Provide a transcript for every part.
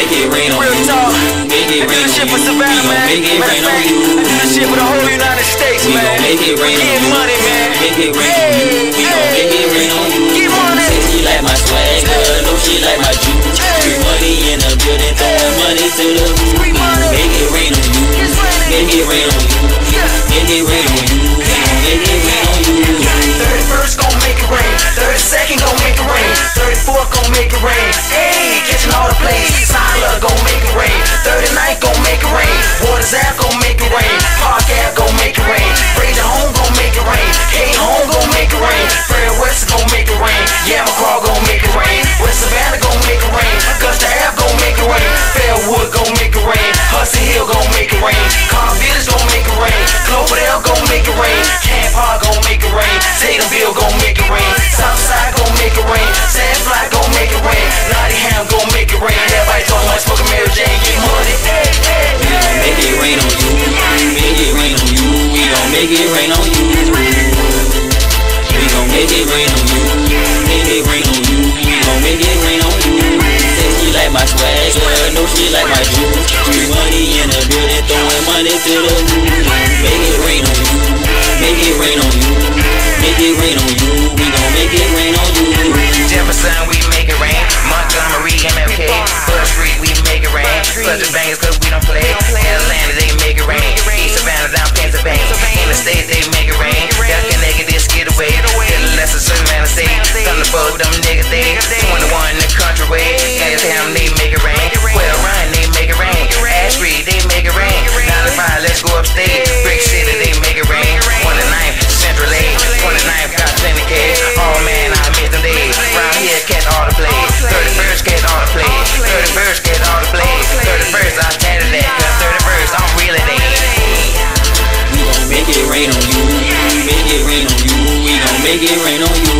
make it rain on you. Real talk. Make it rain on you. I do this shit for Savannah, man. Make it rain on you. I do this shit for the whole United States, we man. Gon' make it rain on you. Get money, man. Make it rain on you. We gon' make it rain on you. Get money. Say she like my swag, girl. Know she like my juice. Street money in the building, throwing money to the roof. Street money. Make it rain on you. Make it rain on you. Make it rain on you. We gon' make it rain on you. 31st gon' make it rain. 32nd gon' make it rain. 34th gon' make it rain. Hey, catching all the plays. Sila gon' make it rain. 39th gon' make it rain. Waters Ave gon' make it rain. Park Ave gon' make it rain. Braden Home gon' make it rain. Kane Home gon' make it rain. Fred West gon' make it rain. Yamacraw gon' make it rain. West Savannah gon' make it rain. Augusta Ave gon' make it rain. Fairwood gon' make it rain. Hudson Hill gon' make it rain. Carl Village gon' make it rain. Cloverdale gon' make it rain. Camp Park gon' make it rain. Tatumville gon' make it rain. Southside gon' make it rain. Sandfly gon' make it rain. Nottingham gon' make it rain. Everybody talking about smoking Mary Jane, get money. We gon' make it rain on you. Make it rain on you. We gon' make it rain on you. We gon' make it rain on you. Make it rain on you. We gon' make it rain on you. Say she like my swag, girl. Know she like my juice. Street money in the building, throwing money to the roof. Make it rain on you. Make it rain on you. Make it rain on you. We gon' make it rain on you. Jefferson, we make it rain. Montgomery, MFK, Bud Street, we make it rain. Such a bangers cause we don't play. Atlanta, they make it rain. East Savannah, down Pennsylvania. In the States, they make it rain. Y'all can naked this get away. Get a lesson, Savannah State. Come to fuck them niggas, they 21 in the country way. Gastown, they make it rain. Well, Ryan, they make it rain. Ashby, they make it rain. 95, let's go upstate. Brick City, they make it rain. 29th, Central A. 29th, got plenty cash. Oh man, I miss them days. Round here, catch all the plays. 31st, catch all the plays. 31st, catch all the plays. 31st, I tatted that. Cause 31st, I'm really there. We gon' make it rain on you. Make it rain on you. We gon' make it rain on you.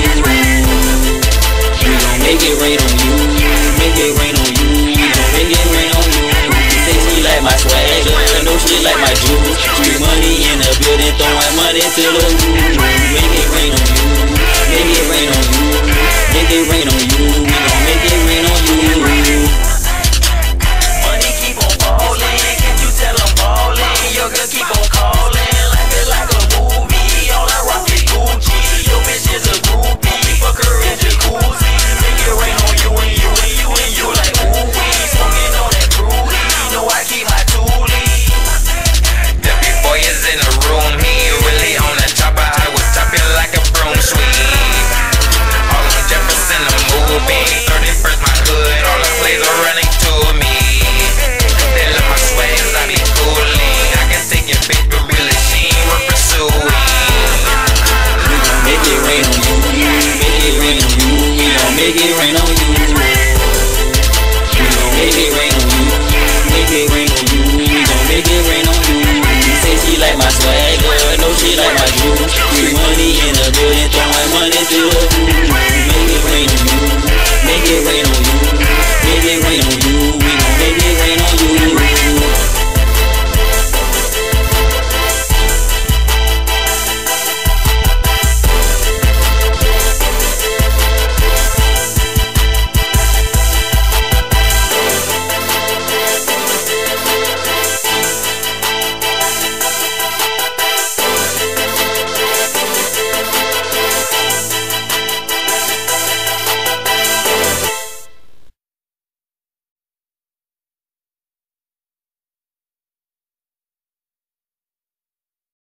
We gon' make it rain on you. Make it rain on you. We gon' make it rain on you. Say she like my swag, girl. Know she like my juice. Street money in the building, throwing money to the roof. Make it rain on you. Make it rain on you. Make it rain on you. We gon' make it rain